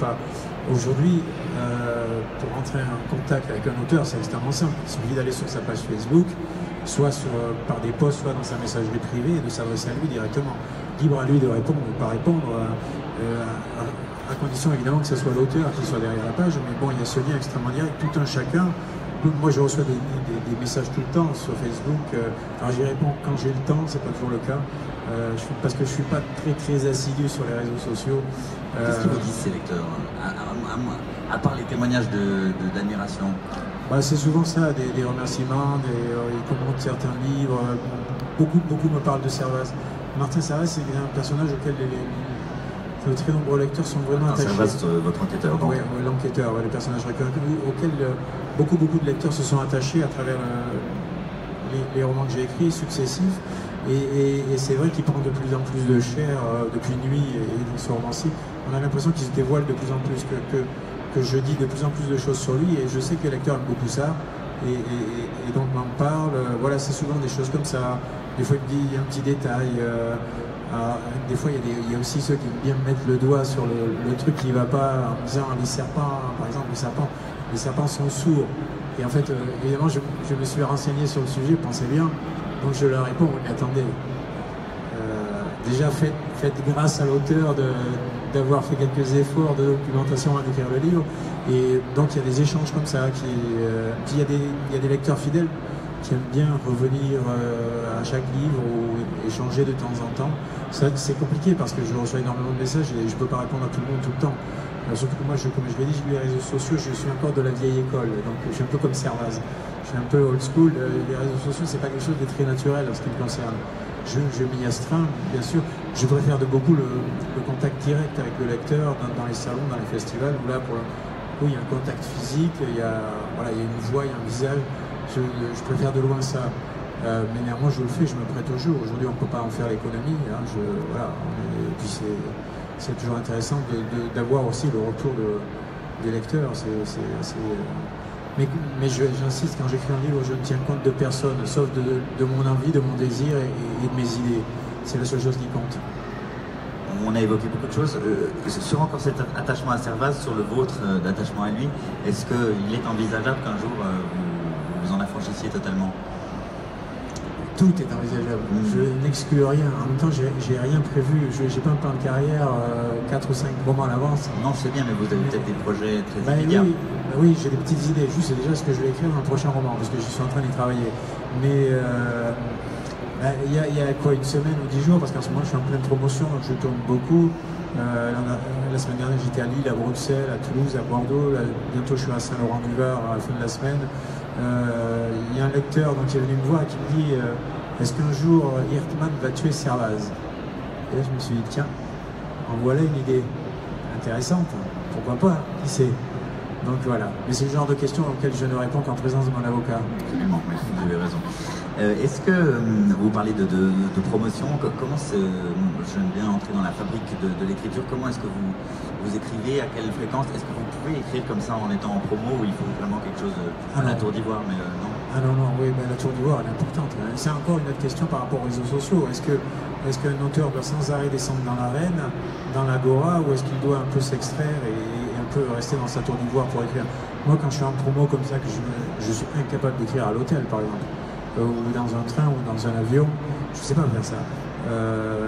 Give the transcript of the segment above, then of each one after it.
pas. Aujourd'hui, pour entrer en contact avec un auteur, c'est extrêmement simple. Il suffit d'aller sur sa page Facebook, soit par des posts, soit dans sa messagerie privée, et de s'adresser à lui directement. Libre à lui de répondre ou pas répondre, à condition évidemment que ce soit l'auteur qui soit derrière la page, mais bon, il y a ce lien extrêmement direct, tout un chacun. Moi, je reçois des messages tout le temps sur Facebook. Alors, j'y réponds quand j'ai le temps, c'est pas toujours le cas, parce que je suis pas très assidu sur les réseaux sociaux. Qu'est-ce qu'ils vous disent ces lecteurs, à part les témoignages d'admiration? C'est souvent ça, des remerciements, ils commentent certains livres. Beaucoup me parlent de Servaz. Martin Servaz, c'est un personnage auquel de très nombreux lecteurs sont vraiment attachés. Servaz, votre enquêteur, donc. Oui, l'enquêteur, le personnage récurrent, auquel beaucoup de lecteurs se sont attachés à travers les romans que j'ai écrits, successifs. Et c'est vrai qu'il prend de plus en plus de chair depuis Nuit et dans ce roman-ci. On a l'impression qu'il se dévoile de plus en plus, que je dis de plus en plus de choses sur lui, et je sais que les lecteurs aiment beaucoup ça, et donc m'en parlent. Voilà, c'est souvent des choses comme ça. Des fois, il me dit un petit détail. Des fois, il y a aussi ceux qui aiment bien mettre le doigt sur le truc qui ne va pas, en disant les serpents, par exemple, les serpents sont sourds. Et en fait, évidemment, je me suis renseigné sur le sujet, pensez bien, donc je leur réponds, mais attendez, déjà faites grâce à l'auteur d'avoir fait quelques efforts de documentation à écrire le livre, et donc il y a des échanges comme ça, puis il y a des lecteurs fidèles qui aiment bien revenir à chaque livre ou échanger de temps en temps. C'est compliqué parce que je reçois énormément de messages et je ne peux pas répondre à tout le monde tout le temps. Surtout que moi, comme je l'ai dit, les réseaux sociaux, je suis encore de la vieille école, donc je suis un peu comme Servaz. Je suis un peu old school. Les réseaux sociaux, c'est pas quelque chose de très naturel en ce qui me concerne. Je m'y astreins, bien sûr. Je préfère de beaucoup le contact direct avec le lecteur dans les salons, dans les festivals, où là, il y a un contact physique, il y a une voix, il y a un visage. Je préfère de loin ça. Mais néanmoins, je le fais, je me prête au jeu. Aujourd'hui, on ne peut pas en faire l'économie. Hein, et puis, c'est toujours intéressant d'avoir aussi le retour des lecteurs. Mais j'insiste, quand j'écris un livre, je ne tiens compte de personne, sauf de mon envie, de mon désir et de mes idées. C'est la seule chose qui compte. On a évoqué beaucoup de choses. Sur encore cet attachement à Servaz, sur le vôtre d'attachement à lui, est-ce qu'il est envisageable qu'un jour vous en affranchissiez totalement? Tout est envisageable. Je n'exclus rien. En même temps, j'ai rien prévu. J'ai pas un plan de carrière 4 ou 5 romans à l'avance. Non, je sais bien, mais vous avez peut-être des projets très immédiats. Oui, j'ai des petites idées. Juste, c'est déjà ce que je vais écrire dans le prochain roman, parce que je suis en train d'y travailler. Mais il y a quoi, une semaine ou 10 jours, parce qu'en ce moment, je suis en pleine promotion, donc je tourne beaucoup. La semaine dernière, j'étais à Lille, à Bruxelles, à Toulouse, à Bordeaux. Bientôt, je suis à Saint-Laurent-du-Var à la fin de la semaine. Il y a un lecteur qui est venu me voir et qui me dit est-ce qu'un jour Hirtman va tuer Servaz? Et là je me suis dit tiens, en voilà une idée intéressante, pourquoi pas, qui sait? Donc voilà, mais c'est le genre de questions auxquelles je ne réponds qu'en présence de mon avocat. Absolument, vous avez raison. Est-ce que vous parlez de promotion, comment j'aime bien entrer dans la fabrique de l'écriture, comment est-ce que vous écrivez, à quelle fréquence? Est-ce que vous pouvez écrire comme ça en étant en promo, ou il faut vraiment quelque chose à la Tour d'Ivoire, mais non? Ah non, oui, mais la Tour d'Ivoire, elle est importante. C'est encore une autre question par rapport aux réseaux sociaux. Est-ce qu'un auteur doit sans arrêt descendre dans l'arène, dans l'agora, ou est-ce qu'il doit un peu s'extraire et un peu rester dans sa Tour d'Ivoire pour écrire? Moi, quand je suis en promo comme ça, que je suis incapable d'écrire à l'hôtel, par exemple, ou dans un train, ou dans un avion, je ne sais pas faire ça.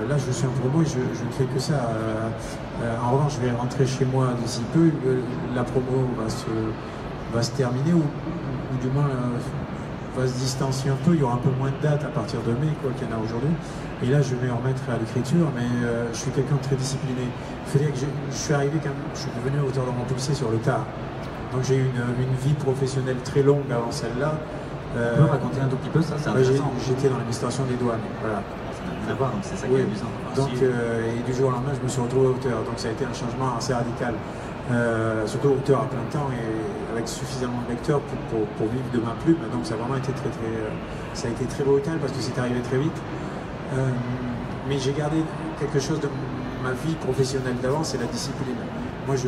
Là, je suis en promo et je ne fais que ça. En revanche, je vais rentrer chez moi d'ici peu. La promo va se terminer, ou du moins va se distancier un peu. Il y aura un peu moins de dates à partir de mai, quoi, qu'il y en a aujourd'hui. Et là, je vais me remettre à l'écriture, mais je suis quelqu'un de très discipliné. Il faut dire que je suis arrivé quand même, je suis devenu auteur de roman policier sur le tard. Donc j'ai eu une vie professionnelle très longue avant celle-là. On peut raconter un tout petit peu ça, c'est intéressant. J'étais dans l'administration des douanes, voilà. Ça n'a rien à voir, donc c'est ça qui est amusant. Donc, et du jour au lendemain, je me suis retrouvé auteur, donc ça a été un changement assez radical. Surtout auteur à plein temps et avec suffisamment de lecteurs pour vivre de ma plume, donc ça a vraiment été ça a été très brutal parce que c'est arrivé très vite. Mais j'ai gardé quelque chose de ma vie professionnelle d'avant, c'est la discipline. Moi je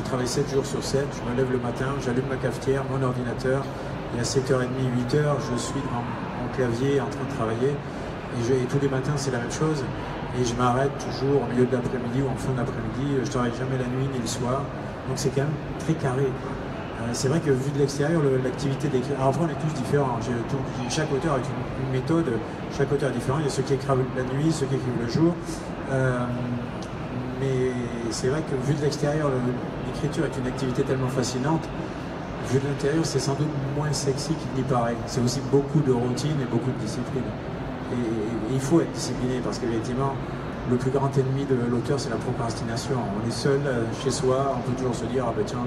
travaille 7 jours sur 7, je me lève le matin, j'allume ma cafetière, mon ordinateur, et à 7h30, 8h, je suis devant mon clavier en train de travailler, et tous les matins c'est la même chose, et je m'arrête toujours au milieu de l'après-midi ou en fin d'après-midi, je travaille jamais la nuit ni le soir, Donc c'est quand même très carré. C'est vrai que vu de l'extérieur, l'activité d'écrire... Alors après, on est tous différents. Chaque auteur a une méthode, chaque auteur est différent. Il y a ceux qui écrivent la nuit, ceux qui écrivent le jour. Mais c'est vrai que vu de l'extérieur, l'écriture est une activité tellement fascinante. Vu de l'intérieur, c'est sans doute moins sexy qu'il n'y paraît. C'est aussi beaucoup de routine et beaucoup de discipline. Et il faut être discipliné parce qu'effectivement, le plus grand ennemi de l'auteur, c'est la procrastination. On est seul chez soi, on peut toujours se dire, ah ben tiens,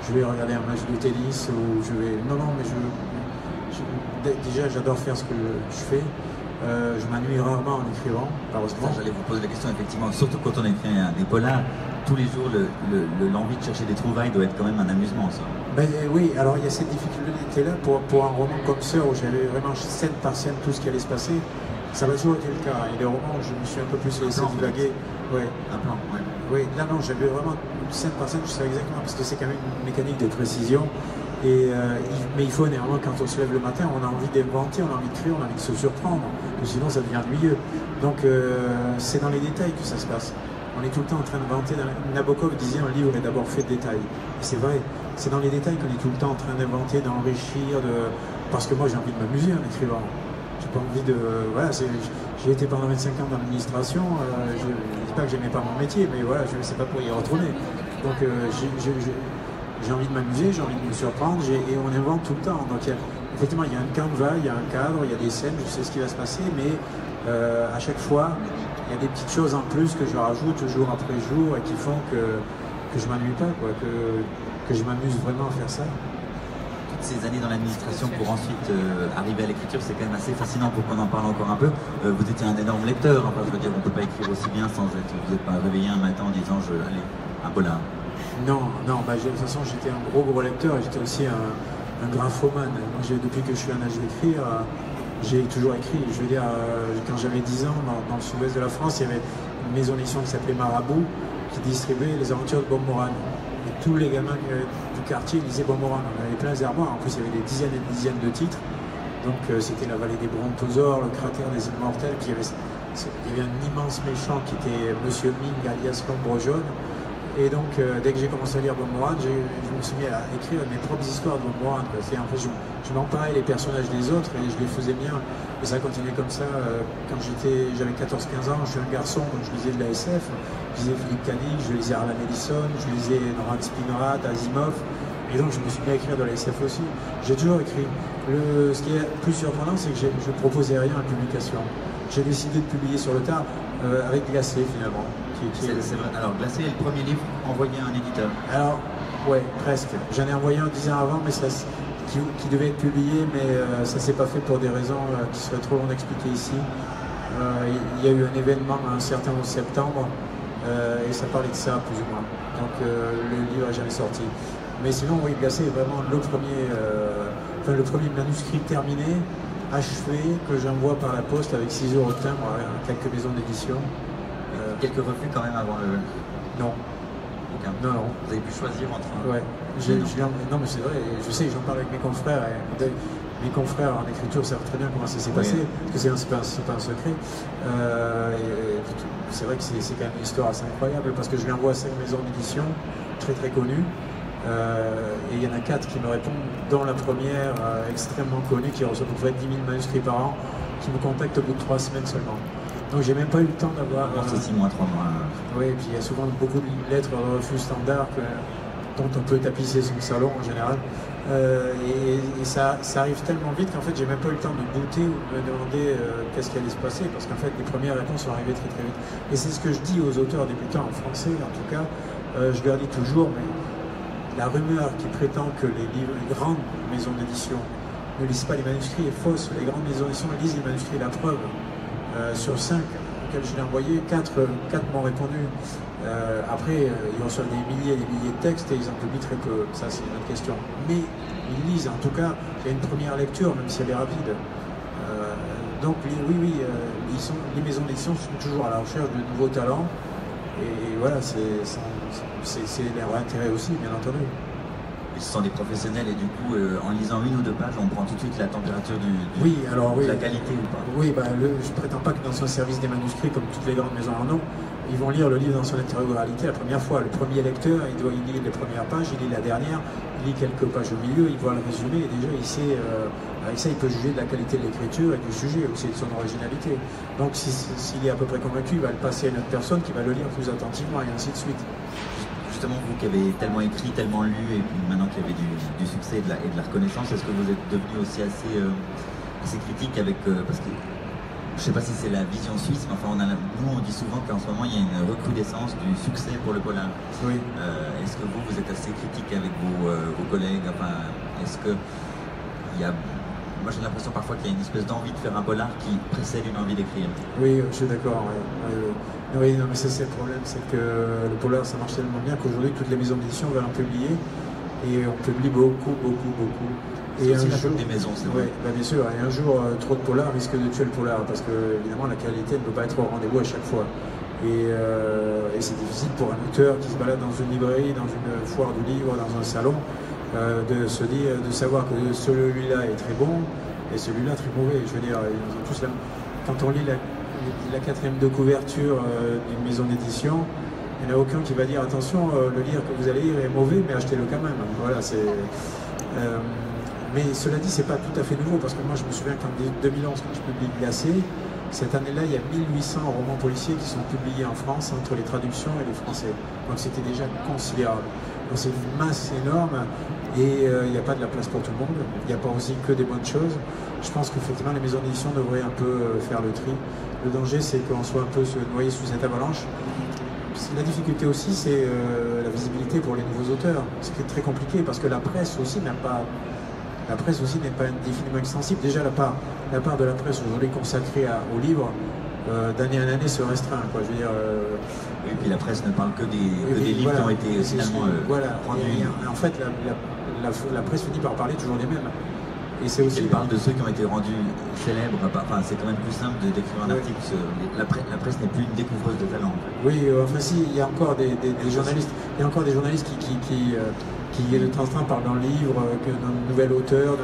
je vais regarder un match de tennis ou je vais... Non, mais déjà, j'adore faire ce que je fais. Je m'ennuie rarement en écrivant, heureusement. J'allais vous poser la question, effectivement, surtout quand on écrit des polars, tous les jours, l'envie de chercher des trouvailles doit être quand même un amusement, ça. Ben, oui, alors il y a cette difficulté-là pour un roman comme Sœur, où j'avais vraiment scène par scène tout ce qui allait se passer. Ça va toujours été le cas. Et les romans, je me suis un peu plus laissé divaguer. Ouais. Un plan, ouais. Oui, là non, j'avais vraiment scène par scène, je savais exactement, parce que c'est quand même une mécanique de précision. Mais il faut néanmoins, quand on se lève le matin, on a envie d'inventer, on a envie de créer, on a envie de se surprendre, sinon ça devient ennuyeux. Donc c'est dans les détails que ça se passe. On est tout le temps en train d'inventer. Nabokov disait un livre est d'abord fait de détails. Et c'est vrai, c'est dans les détails qu'on est tout le temps en train d'inventer, d'enrichir, parce que moi j'ai envie de m'amuser en écrivant. J'ai pas envie de... Voilà, j'ai été pendant 25 ans dans l'administration, je ne dis pas que j'aimais pas mon métier, mais voilà, je ne sais pas pour y retourner. Donc j'ai envie de m'amuser, j'ai envie de me surprendre, et on invente tout le temps. Donc effectivement, il y a un canevas, il y a un cadre, il y a des scènes, je sais ce qui va se passer, mais à chaque fois, il y a des petites choses en plus que je rajoute jour après jour et qui font que je ne m'ennuie pas, quoi, que je m'amuse vraiment à faire ça. Toutes ces années dans l'administration pour ensuite arriver à l'écriture, c'est quand même assez fascinant pour qu'on en parle encore un peu. Vous étiez un énorme lecteur, enfin, je veux dire, on ne peut pas écrire aussi bien sans être... Vous n'êtes pas réveillé un matin en disant allez, un polar. Non, bah, de toute façon j'étais un gros lecteur et j'étais aussi un graphomane. Moi, depuis que je suis en âge d'écrire, j'ai toujours écrit. Je veux dire, quand j'avais 10 ans, dans le sud-ouest de la France, il y avait une maison d'édition qui s'appelait Marabout, qui distribuait les aventures de Bob Moran. Et tous les gamins du quartier lisaient Bob Moran. On avait plein d'armoires. En plus, il y avait des dizaines et des dizaines de titres. Donc c'était la vallée des brontosaures, le cratère des immortels, puis il y avait un immense méchant qui était Monsieur Ming, alias l'ombre jaune. Et donc, dès que j'ai commencé à lire Bob Moran, je me suis mis à écrire mes propres histoires de Bob Moran. Je m'emparais les personnages des autres et je les faisais bien. Et ça a continué comme ça. Quand j'avais 14-15 ans, je suis un garçon, donc je lisais de la SF. Je lisais Philippe Cadic, je lisais Harlan Ellison, je lisais Norman Spinrad, Asimov. Et donc, je me suis mis à écrire de la SF aussi. J'ai toujours écrit. Ce qui est plus surprenant, c'est que je ne proposais rien à la publication. J'ai décidé de publier sur le tard avec Glacé, finalement. C'est vrai. Alors, Glacé est le premier livre envoyé à un éditeur. Alors, ouais, presque. J'en ai envoyé un 10 ans avant, mais qui devait être publié, mais ça ne s'est pas fait pour des raisons qui seraient trop longues d'expliquer ici. Il y a eu un événement un certain 11 septembre, et ça parlait de ça, plus ou moins. Donc, le livre n'est jamais sorti. Mais sinon, oui, Glacé est vraiment le premier manuscrit terminé, achevé, que j'envoie par la poste avec 6 € de timbre à quelques maisons d'édition. Quelques refus quand même avant le... Non. Aucun. Non. Vous avez pu choisir entre... Ouais. Non, mais c'est vrai, je sais, j'en parle avec mes confrères. Mes confrères en écriture savent très bien comment ça s'est passé, parce que c'est pas un secret. C'est vrai que c'est quand même une histoire assez incroyable, parce que je lui envoie à 5 maisons d'édition, très très connues. Et il y en a 4 qui me répondent, dont la première extrêmement connue, qui reçoit à peu près 10 000 manuscrits par an, qui me contacte au bout de 3 semaines seulement. Donc j'ai même pas eu le temps d'avoir... c'est 6 mois, 3 mois. Oui, et puis il y a souvent beaucoup de lettres de refus standards dont on peut tapisser son salon en général. Et ça arrive tellement vite qu'en fait j'ai même pas eu le temps de douter ou de me demander qu'est-ce qui allait se passer, parce qu'en fait les premières réponses sont arrivées très très vite. Et c'est ce que je dis aux auteurs débutants en français, en tout cas, je leur dis toujours, mais la rumeur qui prétend que les grandes maisons d'édition ne lisent pas les manuscrits est fausse. Les grandes maisons d'édition lisent les manuscrits, la preuve. Sur 5 auxquels je l'ai envoyé, 4 m'ont répondu. Après, ils reçoivent des milliers et des milliers de textes et ils en publient très peu. Ça, c'est une autre question. Mais ils lisent. En tout cas, il y a une première lecture, même si elle est rapide. Donc, oui, les maisons d'édition sont toujours à la recherche de nouveaux talents. Et voilà, c'est leur intérêt aussi, bien entendu. Ce sont des professionnels et du coup, en lisant 1 ou 2 pages, on prend tout de suite la température de la qualité ou pas. Oui, je ne prétends pas que dans un service des manuscrits, comme toutes les grandes maisons en ont, ils vont lire le livre dans son intégralité la première fois. Le premier lecteur, il lit les premières pages, il lit la dernière, il lit quelques pages au milieu, il voit le résumé et déjà il sait, avec ça il peut juger de la qualité de l'écriture et du sujet, aussi de son originalité. Donc s'il est à peu près convaincu, il va le passer à une autre personne qui va le lire plus attentivement et ainsi de suite. Justement, vous qui avez tellement écrit, tellement lu, et puis maintenant qu'il y avait du succès et de la reconnaissance, est-ce que vous êtes devenu aussi assez critique avec... parce que je ne sais pas si c'est la vision suisse, mais enfin, nous on dit souvent qu'en ce moment il y a une recrudescence du succès pour le polar. Oui. Est-ce que vous êtes assez critique avec vos collègues? Enfin, est-ce que il y a... Moi j'ai l'impression parfois qu'il y a une espèce d'envie de faire un polar qui précède une envie d'écrire. Oui, je suis d'accord. Oui, non, mais ça c'est le problème, c'est que le polar ça marche tellement bien qu'aujourd'hui toutes les maisons d'édition veulent en publier et on publie beaucoup. Et un jour des maisons, c'est vrai. Bah bien sûr, et un jour trop de polar risque de tuer le polar parce que évidemment la qualité ne peut pas être au rendez-vous à chaque fois. Et c'est difficile pour un auteur qui se balade dans une librairie, dans une foire du livre, dans un salon, de se dire, de savoir que celui-là est très bon et celui-là très mauvais. Je veux dire, ils ont tous quand on lit la quatrième de couverture d'une maison d'édition, il n'y en a aucun qui va dire attention, le livre que vous allez lire est mauvais, mais achetez-le quand même. Voilà, c'est. Mais cela dit, c'est pas tout à fait nouveau, parce que moi je me souviens qu'en 2011, quand je publie Glacé, cette année-là, il y a 1800 romans policiers qui sont publiés en France entre les traductions et les français. Donc c'était déjà considérable. Donc c'est une masse énorme et il n'y a pas de la place pour tout le monde. Il n'y a pas aussi que des bonnes choses. Je pense qu'effectivement les maisons d'édition devraient un peu faire le tri. Le danger, c'est qu'on soit un peu se noyer sous cette avalanche. La difficulté aussi, c'est la visibilité pour les nouveaux auteurs. Ce qui est très compliqué, parce que la presse aussi n'a pas... La presse aussi n'est pas indéfiniment extensible. Déjà, la part de la presse aujourd'hui consacrée au livre, d'année en année, se restreint. Quoi. Je veux dire, et puis la presse ne parle que des livres qui ont été finalement rendus. Et en fait, la presse finit par parler toujours des mêmes. Et c'est aussi. Elle parle de ceux qui ont été rendus célèbres. Enfin, c'est quand même plus simple d'écrire un article. La presse n'est plus une découvreuse de talent. Oui, enfin si, il y a encore des journalistes. Il y a encore des journalistes qui de temps en temps parlent d'un livre, d'un nouvel auteur,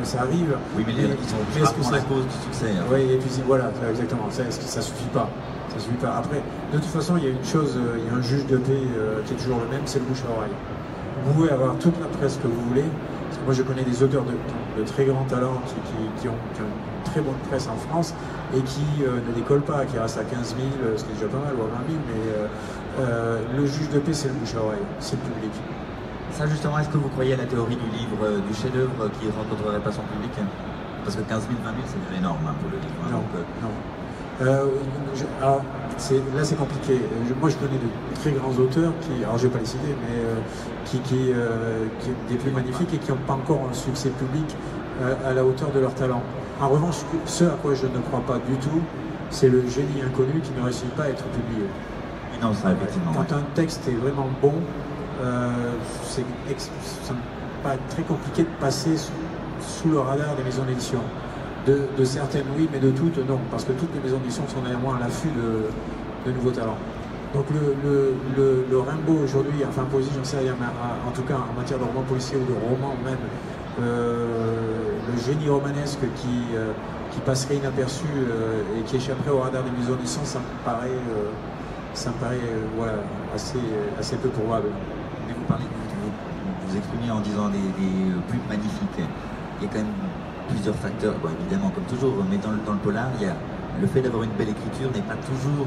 ça arrive. Oui, mais ils sont rarement la cause du succès. Hein. Oui, et puis voilà, exactement. Ça suffit pas. Ça suffit pas. Après, de toute façon, il y a une chose, il y a un juge de paix qui est toujours le même, c'est le bouche à oreille. Vous pouvez avoir toute la presse que vous voulez. Parce que moi, je connais des auteurs de très grands talents qui ont une très bonne presse en France et qui ne décollent pas, qui restent à 15 000, ce qui est déjà pas mal, ou à 20 000, mais le juge de paix, c'est le bouche à oreille, c'est le public. Ça justement, est-ce que vous croyez à la théorie du livre, du chef-d'œuvre qui ne rencontrerait pas son public? Parce que 15 000, 20 000, c'est déjà énorme pour le livre. Non, donc, non. Là c'est compliqué. Moi je connais de très grands auteurs qui, alors je vais pas les citer, mais qui des plus magnifiques et qui n'ont pas encore un succès public à la hauteur de leur talent. En revanche, ce à quoi je ne crois pas du tout, c'est le génie inconnu qui ne réussit pas à être publié. Non, ça effectivement. Quand un texte est vraiment bon, ça me paraît très compliqué de passer sous le radar des maisons d'édition. De certaines oui, mais de toutes non, parce que toutes les maisons d'édition sont néanmoins à l'affût de nouveaux talents. Donc le Rimbaud aujourd'hui, enfin poésie, j'en sais rien, mais en tout cas en matière de romans policiers ou de romans même, le génie romanesque qui passerait inaperçu et qui échapperait au radar des maisons d'édition, ça me paraît voilà, assez peu probable. Mais vous parlez, vous exprimez en disant des plus magnifiques. Il y a quand même plusieurs facteurs, bon, évidemment comme toujours, mais dans le polar, il y a le fait d'avoir une belle écriture n'est pas toujours,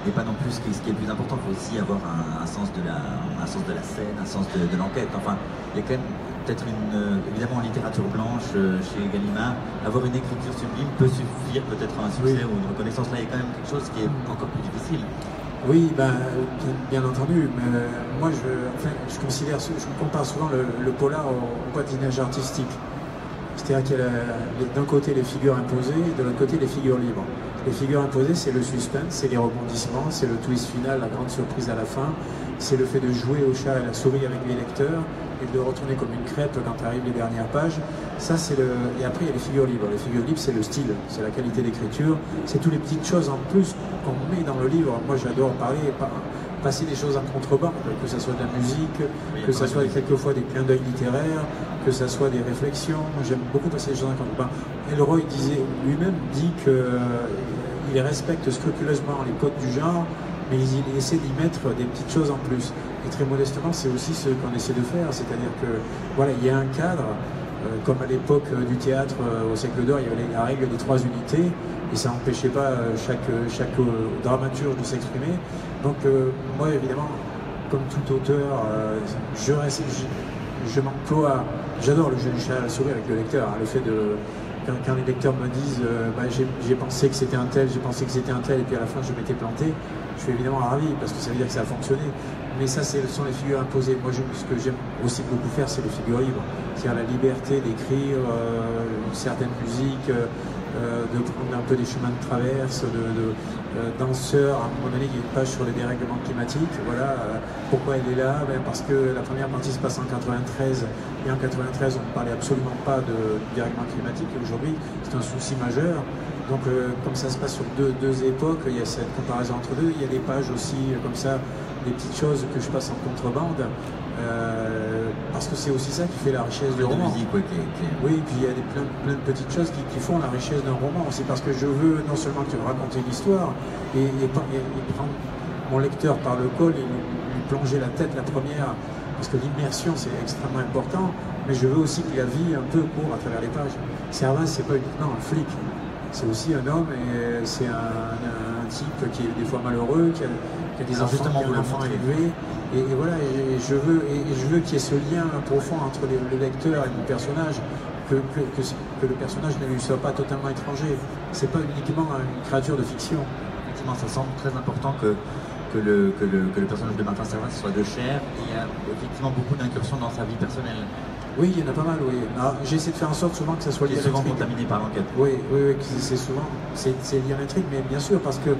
n'est pas non plus ce qui est le plus important. Il faut aussi avoir un sens de la scène, un sens de l'enquête. Enfin, il y a quand même peut-être évidemment en littérature blanche, chez Gallimard, avoir une écriture sublime peut suffire peut-être à un succès ou une reconnaissance. Là, il y a quand même quelque chose qui est encore plus difficile. Oui, bien entendu, mais moi je considère, je compare souvent le polar au patinage artistique. C'est-à-dire qu'il y a d'un côté les figures imposées et de l'autre côté les figures libres. Les figures imposées, c'est le suspense, c'est les rebondissements, c'est le twist final, la grande surprise à la fin, c'est le fait de jouer au chat et à la souris avec les lecteurs et de le retourner comme une crêpe quand arrivent les dernières pages. Ça, c'est Et après, il y a les figures libres. Les figures libres, c'est le style, c'est la qualité d'écriture, c'est toutes les petites choses en plus qu'on met dans le livre. Moi, j'adore passer des choses en contrebande, que ce soit de la musique, que ce soit quelquefois des clins d'œil littéraires, que ce soit des réflexions. J'aime beaucoup passer des choses en contrebande. Elroy lui-même dit qu'il respecte scrupuleusement les codes du genre, mais il essaie d'y mettre des petites choses en plus. Et très modestement, c'est aussi ce qu'on essaie de faire, c'est-à-dire que voilà, il y a un cadre, comme à l'époque du théâtre au siècle d'or, il y avait la règle des 3 unités, et ça n'empêchait pas chaque dramaturge de s'exprimer. Donc moi, évidemment, comme tout auteur, je m'emploie, j'adore le jeu du chat à la souris avec le lecteur, hein, le fait de... Quand les lecteurs me disent j'ai pensé que c'était un tel, j'ai pensé que c'était un tel, et puis à la fin je m'étais planté, je suis évidemment ravi parce que ça veut dire que ça a fonctionné. Mais ça, ce sont les figures imposées. Moi, ce que j'aime aussi beaucoup faire, c'est les figures libres. C'est-à-dire la liberté d'écrire une certaine musique, de prendre un peu des chemins de traverse, danseur. À un moment donné, il y a une page sur les dérèglements climatiques. Voilà. Pourquoi elle est là? Parce que la première partie se passe en 93, et en 93, on ne parlait absolument pas du dérèglement climatique, et aujourd'hui, c'est un souci majeur. Donc, comme ça se passe sur deux époques, il y a cette comparaison entre deux. Il y a des pages aussi, comme ça, des petites choses que je passe en contrebande, parce que c'est aussi ça qui fait la richesse du roman. Musique, oui, et puis il y a plein de petites choses qui font la richesse d'un roman. C'est parce que je veux non seulement te raconter une histoire, et prendre mon lecteur par le col et lui plonger la tête la première, parce que l'immersion c'est extrêmement important, mais je veux aussi qu'il la vie un peu court à travers les pages. Servaz, c'est pas uniquement un flic, c'est aussi un homme, et c'est un type qui est des fois malheureux, qui a des enfants élevés, et voilà, et je veux qu'il y ait ce lien profond entre le lecteur et le personnage, que le personnage ne lui soit pas totalement étranger. C'est pas uniquement une créature de fiction. Effectivement, ça semble très important que le personnage de Martin Servaz soit de chair. Il y a effectivement beaucoup d'incursions dans sa vie personnelle. Oui, il y en a pas mal, oui. J'essaie de faire en sorte souvent que ça soit lié à l'intrigue. Souvent contaminé par l'enquête. Oui, c'est souvent, c'est lié à l'intrigue, mais bien sûr, parce que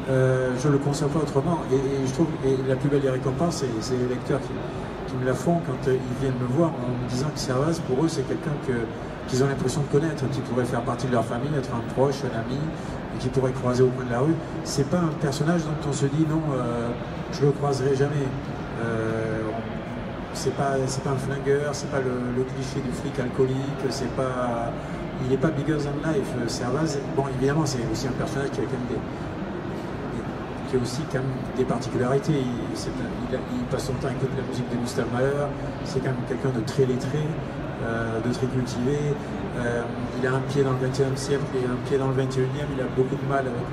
je le conçois pas autrement. Et je trouve, et la plus belle des récompenses, c'est les lecteurs qui me la font quand ils viennent me voir en me disant que Servaz, pour eux, c'est quelqu'un qu'ils ont l'impression de connaître, qui pourrait faire partie de leur famille, être un proche, un ami, et qui pourrait croiser au coin de la rue. C'est pas un personnage dont on se dit non, je le croiserai jamais. C'est pas un flingueur, c'est pas le cliché du flic alcoolique, il n'est pas bigger than life. Servaz, bon, évidemment, c'est aussi un personnage qui a quand même qui a aussi quand même des particularités. Il passe son temps à écouter la musique de Gustav Mahler, c'est quand même quelqu'un de très lettré, de très cultivé. Il a un pied dans le XXe siècle et un pied dans le XXIe. Il a beaucoup de mal avec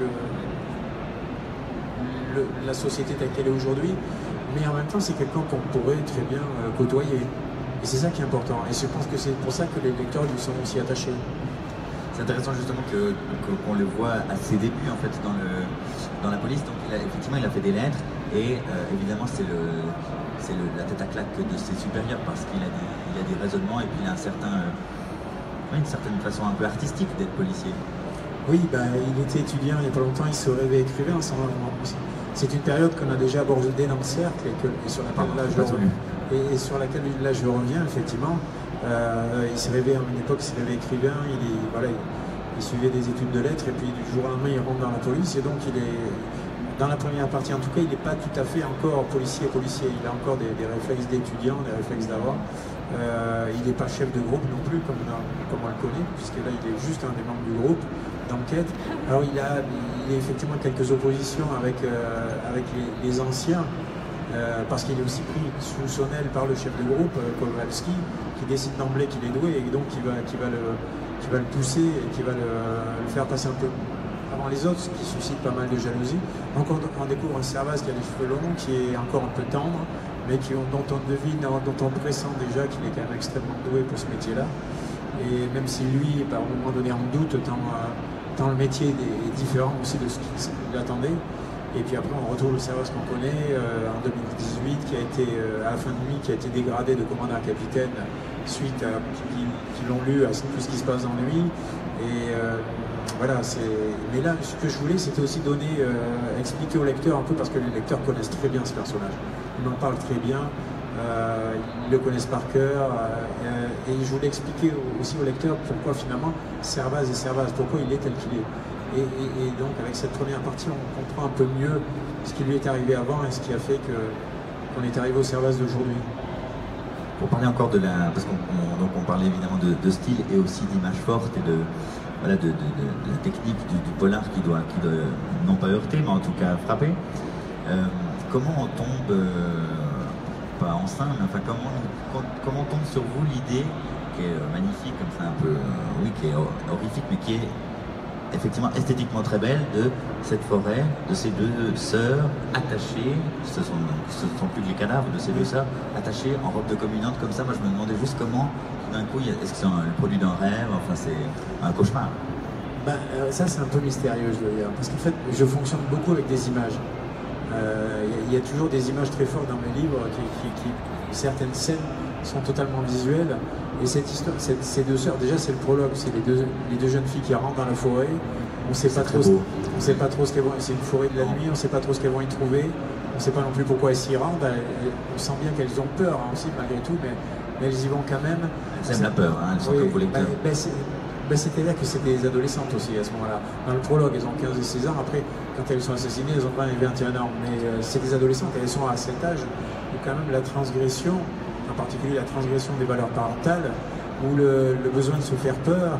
la société telle qu'elle est aujourd'hui. Mais en même temps, c'est quelqu'un qu'on pourrait très bien côtoyer. Et c'est ça qui est important. Et je pense que c'est pour ça que les lecteurs lui sont aussi attachés. C'est intéressant justement qu'on le voit à ses débuts en fait dans la police. Donc effectivement, il a fait des lettres et évidemment c'est la tête à claque de ses supérieurs parce qu'il a des raisonnements et puis il a une certaine façon un peu artistique d'être policier. Oui, il était étudiant il n'y a pas longtemps, il se rêvait écrivain. C'est une période qu'on a déjà abordée dans le cercle et sur laquelle là je reviens effectivement. Il s'est rêvé à une époque, il s'est rêvé écrivain, il suivait des études de lettres et puis du jour au lendemain il rentre dans la police et donc il est dans la première partie en tout cas il n'est pas tout à fait encore policier, il a encore des réflexes d'étudiant, des réflexes d'avant. Il n'est pas chef de groupe non plus comme on le connaît puisque là il est juste un des membres du groupe d'enquête. Alors il a effectivement quelques oppositions avec les anciens parce qu'il est aussi pris sous son aile par le chef de groupe, Kowalski, qui décide d'emblée qu'il est doué et donc qui va le pousser et qui va le faire passer un peu avant les autres, ce qui suscite pas mal de jalousie. Donc on découvre un Servaz qui a les cheveux longs, qui est encore un peu tendre, mais dont on devine, dont on pressent déjà qu'il est quand même extrêmement doué pour ce métier-là. Et même si lui, à un moment donné, en doute, tant le métier est différent aussi de ce qu'il attendait. Et puis après, on retrouve le Servaz qu'on connaît en 2018, qui a été, à la fin de nuit, qui a été dégradé de commandant à capitaine suite à qui l'ont lu à tout ce qui se passe dans la nuit. Et voilà, mais là, ce que je voulais, c'était aussi expliquer aux lecteurs un peu, parce que les lecteurs connaissent très bien ce personnage. Ils en parlent très bien, ils le connaissent par cœur. Et je voulais expliquer aussi aux lecteurs pourquoi finalement Servaz est Servaz, pourquoi il est tel qu'il est. Et donc avec cette première partie, on comprend un peu mieux ce qui lui est arrivé avant et ce qui a fait qu'on est arrivé au Servaz d'aujourd'hui. Pour parler encore parce qu'on parlait évidemment de style et aussi d'image forte et de la technique du polar qui doit non pas heurter mais en tout cas frapper. Comment on tombe, pas enceinte, mais enfin comment tombe sur vous l'idée qui est magnifique, comme ça un peu, oui, qui est horrifique, mais qui est effectivement esthétiquement très belle, de cette forêt, de ces deux sœurs attachées, ce sont plus que les cadavres de ces deux sœurs, attachées en robe de communiante comme ça. Moi je me demandais juste comment, d'un coup, est-ce que c'est le produit d'un rêve, enfin c'est un cauchemar? Ben, ça c'est un peu mystérieux, je veux dire, parce qu'en fait je fonctionne beaucoup avec des images. Il y a toujours des images très fortes dans mes livres, certaines scènes sont totalement visuelles. Et cette histoire, ces deux sœurs, déjà c'est le prologue, c'est les deux jeunes filles qui rentrent dans la forêt. On ne sait pas trop ce qu'elles vont. C'est une forêt de la nuit, on ne sait pas trop ce qu'elles vont y trouver. On ne sait pas non plus pourquoi elles s'y rendent. On sent bien qu'elles ont peur aussi malgré tout, mais elles y vont quand même. Elles aiment la peur, hein, elles sont comme vous lecteurs. C'est-à-dire que c'est des adolescentes aussi à ce moment-là. Dans le prologue, elles ont 15 et 16 ans. Après, quand elles sont assassinées, elles ont pas 21 ans. Mais c'est des adolescentes, elles sont à cet âge où quand même la transgression, en particulier la transgression des valeurs parentales, où le besoin de se faire peur,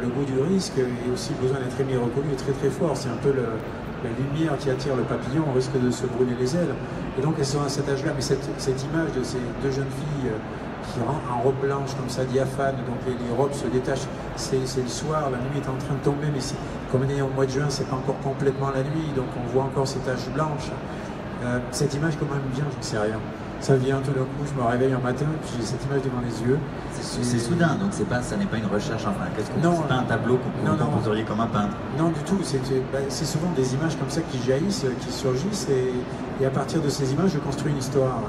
le goût du risque et aussi le besoin d'être aimé et reconnu est très très fort. C'est un peu la lumière qui attire le papillon, on risque de se brûler les ailes. Et donc elles sont à cet âge-là. Mais cette image de ces deux jeunes filles qui rentrent en robe blanche comme ça, diaphane, donc les robes se détachent, c'est le soir, la nuit est en train de tomber, mais comme on est au mois de juin, c'est pas encore complètement la nuit, donc on voit encore ces taches blanches. Cette image comment elle me vient, j'en sais rien. Ça vient tout d'un coup, je me réveille un matin, puis j'ai cette image devant les yeux. C'est soudain, donc ça n'est pas une recherche, enfin, c'est pas un tableau qu'on composeriez comme un peintre? Non, du tout, c'est souvent des images comme ça qui jaillissent, qui surgissent, et à partir de ces images, je construis une histoire.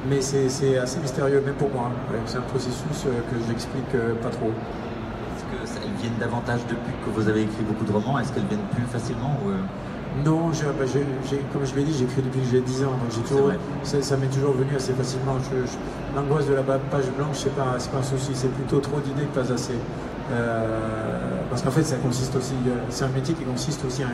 Mais c'est assez mystérieux, même pour moi. C'est un processus que je n'explique pas trop. Est-ce qu'elles viennent davantage depuis que vous avez écrit beaucoup de romans? Est-ce qu'elles viennent plus facilement ou Non, comme je l'ai dit, j'écris depuis que j'ai 10 ans, donc ça m'est toujours venu assez facilement. L'angoisse de la page blanche, c'est pas un souci, c'est plutôt trop d'idées que pas assez. Parce qu'en fait, ça consiste aussi, c'est un métier qui consiste aussi à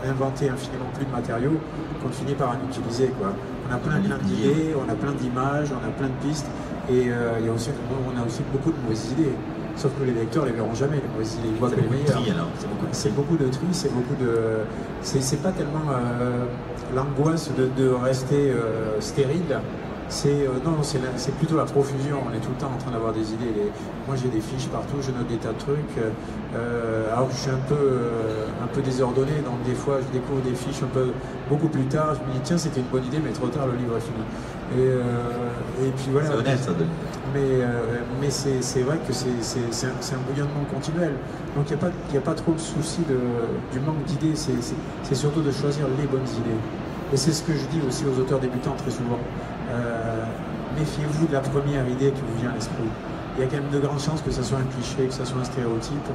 inventer infiniment plus de matériaux qu'on finit par en utiliser, quoi. On a plein d'idées, on a plein d'images, on a plein de pistes, et on a aussi beaucoup de mauvaises idées. Sauf que les lecteurs les verront jamais, les mauvaises idées. Ils voient que les meilleures. C'est beaucoup de tri, c'est beaucoup de. C'est pas tellement l'angoisse de rester stérile. C'est plutôt la profusion. On est tout le temps en train d'avoir des idées. Moi j'ai des fiches partout, je note des tas de trucs. Alors que je suis un peu désordonné, donc des fois je découvre des fiches beaucoup plus tard. Je me dis tiens, c'était une bonne idée, mais trop tard, le livre est fini. Et puis voilà. C'est honnête ça. Mais c'est vrai que c'est un bouillonnement continuel. Donc il n'y a pas trop de souci du manque d'idées. C'est surtout de choisir les bonnes idées. Et c'est ce que je dis aussi aux auteurs débutants très souvent. Méfiez-vous de la première idée qui vous vient à l'esprit. Il y a quand même de grandes chances que ça soit un cliché, que ça soit un stéréotype.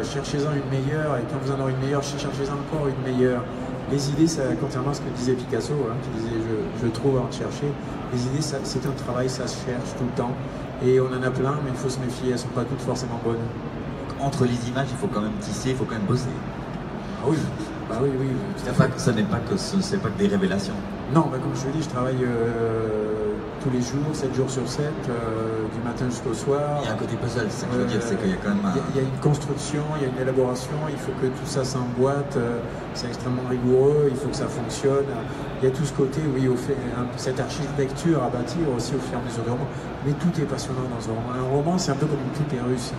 Cherchez-en une meilleure, et quand vous en aurez une meilleure, cherchez-en encore une meilleure. Les idées, contrairement à ce que disait Picasso, qui disait je trouve avant de chercher, les idées, c'est un travail, ça se cherche tout le temps. Et on en a plein, mais il faut se méfier, elles ne sont pas toutes forcément bonnes. Entre les images, il faut quand même tisser, il faut quand même bosser. Ah oui. Bah oui. Ce n'est pas que des révélations. Non, comme je vous dis, je travaille tous les jours, 7 jours sur 7, du matin jusqu'au soir. Il y a un côté puzzle, c'est ça que je veux dire, c'est qu'il y a quand même il y a une construction, il y a une élaboration, il faut que tout ça s'emboîte, c'est extrêmement rigoureux, il faut que ça fonctionne. Il y a tout ce côté, oui, cette architecture à bâtir aussi au fur et à mesure du roman. Mais tout est passionnant dans un roman. Un roman, c'est un peu comme une poupée russe.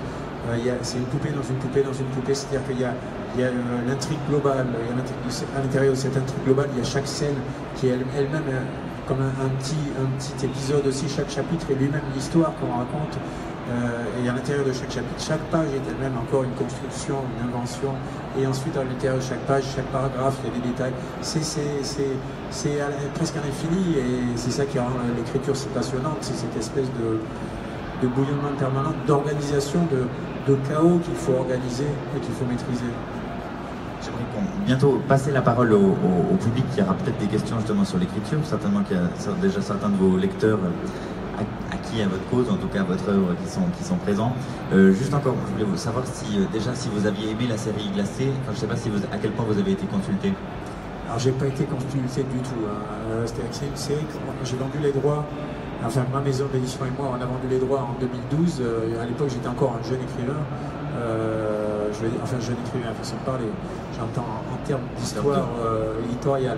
C'est une poupée dans une poupée dans une poupée, c'est-à-dire qu'il y a l'intrigue globale, à l'intérieur de cette intrigue globale, il y a chaque scène qui est elle-même comme un petit épisode aussi, chaque chapitre est lui-même l'histoire qu'on raconte, et à l'intérieur de chaque chapitre, chaque page est elle-même encore une construction, une invention, et ensuite à l'intérieur de chaque page, chaque paragraphe, il y a des détails. C'est presque à l'infini, et c'est ça qui rend l'écriture si passionnante, c'est cette espèce de bouillonnement permanent, d'organisation, de chaos qu'il faut organiser et qu'il faut maîtriser. J'aimerais bientôt passer la parole au public qui aura peut-être des questions justement sur l'écriture. Certainement qu'il y a déjà certains de vos lecteurs acquis à votre cause, en tout cas à votre œuvre, qui sont présents. Juste encore, je voulais vous savoir si vous aviez aimé la série Glacé. Enfin, je ne sais pas à quel point vous avez été consulté. Alors j'ai pas été consulté du tout. C'est une série que j'ai vendu les droits. Enfin, ma maison d'édition et moi, on a vendu les droits en 2012. À l'époque, j'étais encore un jeune écrivain. Jeune écrivain, façon de parler. J'entends en termes d'histoire éditoriale.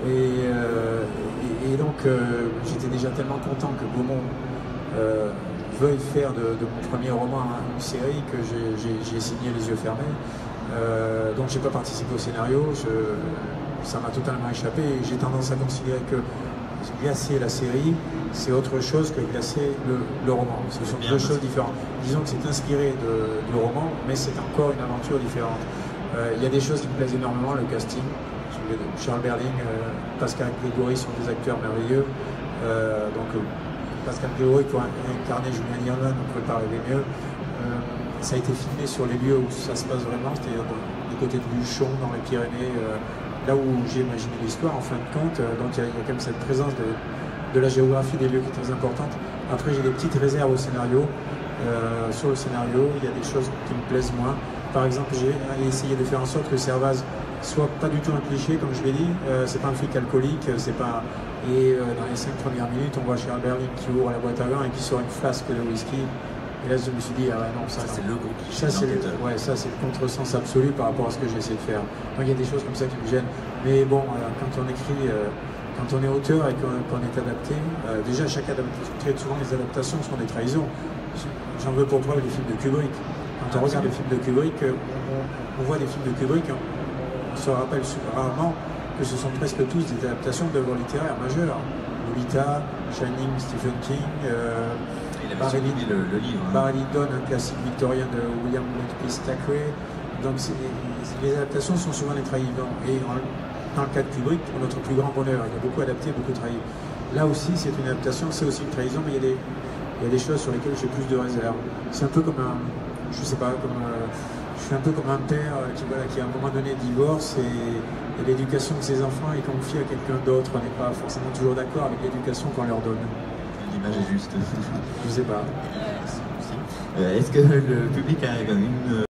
Et donc j'étais déjà tellement content que Gaumont veuille faire de mon premier roman une série que j'ai signé les yeux fermés. Donc j'ai pas participé au scénario, ça m'a totalement échappé et j'ai tendance à considérer que glacer la série, c'est autre chose que glacer le roman. Ce sont deux choses différentes. Disons que c'est inspiré du roman, mais c'est encore une aventure différente. Il y a des choses qui me plaisent énormément, le casting. Charles Berling, Pascal Grégory sont des acteurs merveilleux. Pascal Grégory pour incarner Julien Nierman, on ne pouvait pas rêver mieux. Ça a été filmé sur les lieux où ça se passe vraiment, c'est-à-dire du côté de Luchon, dans les Pyrénées, là où j'ai imaginé l'histoire en fin de compte. Donc il y a quand même cette présence de la géographie des lieux qui est très importante. Après j'ai des petites réserves au scénario. Sur le scénario, il y a des choses qui me plaisent moins. Par exemple, j'ai essayé de faire en sorte que Servaz soit pas du tout un cliché, comme je l'ai dit. C'est pas un flic alcoolique, c'est pas. Et dans les 5 premières minutes, on voit Charles Berling qui ouvre la boîte à vin et qui sort une flasque de whisky. Et là, je me suis dit, ah ouais, non, ça c'est le gros cliché. Ça, c'est le contresens absolu par rapport à ce que j'ai essayé de faire. Donc, il y a des choses comme ça qui me gênent. Mais bon, quand on écrit, quand on est auteur et qu'on est adapté, déjà, très souvent, les adaptations sont des trahisons. J'en veux pour preuve les films de Kubrick. Quand on regarde les films de Kubrick, on voit des films de Kubrick, on se rappelle rarement que ce sont presque tous des adaptations d'œuvres littéraires majeures. Lolita, Shining, Stephen King, Barry Lyndon, Barry Lyndon, un classique victorien de William Makepeace Thackeray. Donc les adaptations sont souvent des trahisons. Et dans le cas de Kubrick, pour notre plus grand bonheur, il a beaucoup adapté, beaucoup trahi. Là aussi, c'est une adaptation, c'est aussi une trahison, mais il y a des choses sur lesquelles j'ai plus de réserve. C'est un peu comme je suis un peu comme un père qui à un moment donné divorce et l'éducation de ses enfants est confiée à quelqu'un d'autre. On n'est pas forcément toujours d'accord avec l'éducation qu'on leur donne. L'image est juste. Je sais pas. Est-ce que le public a une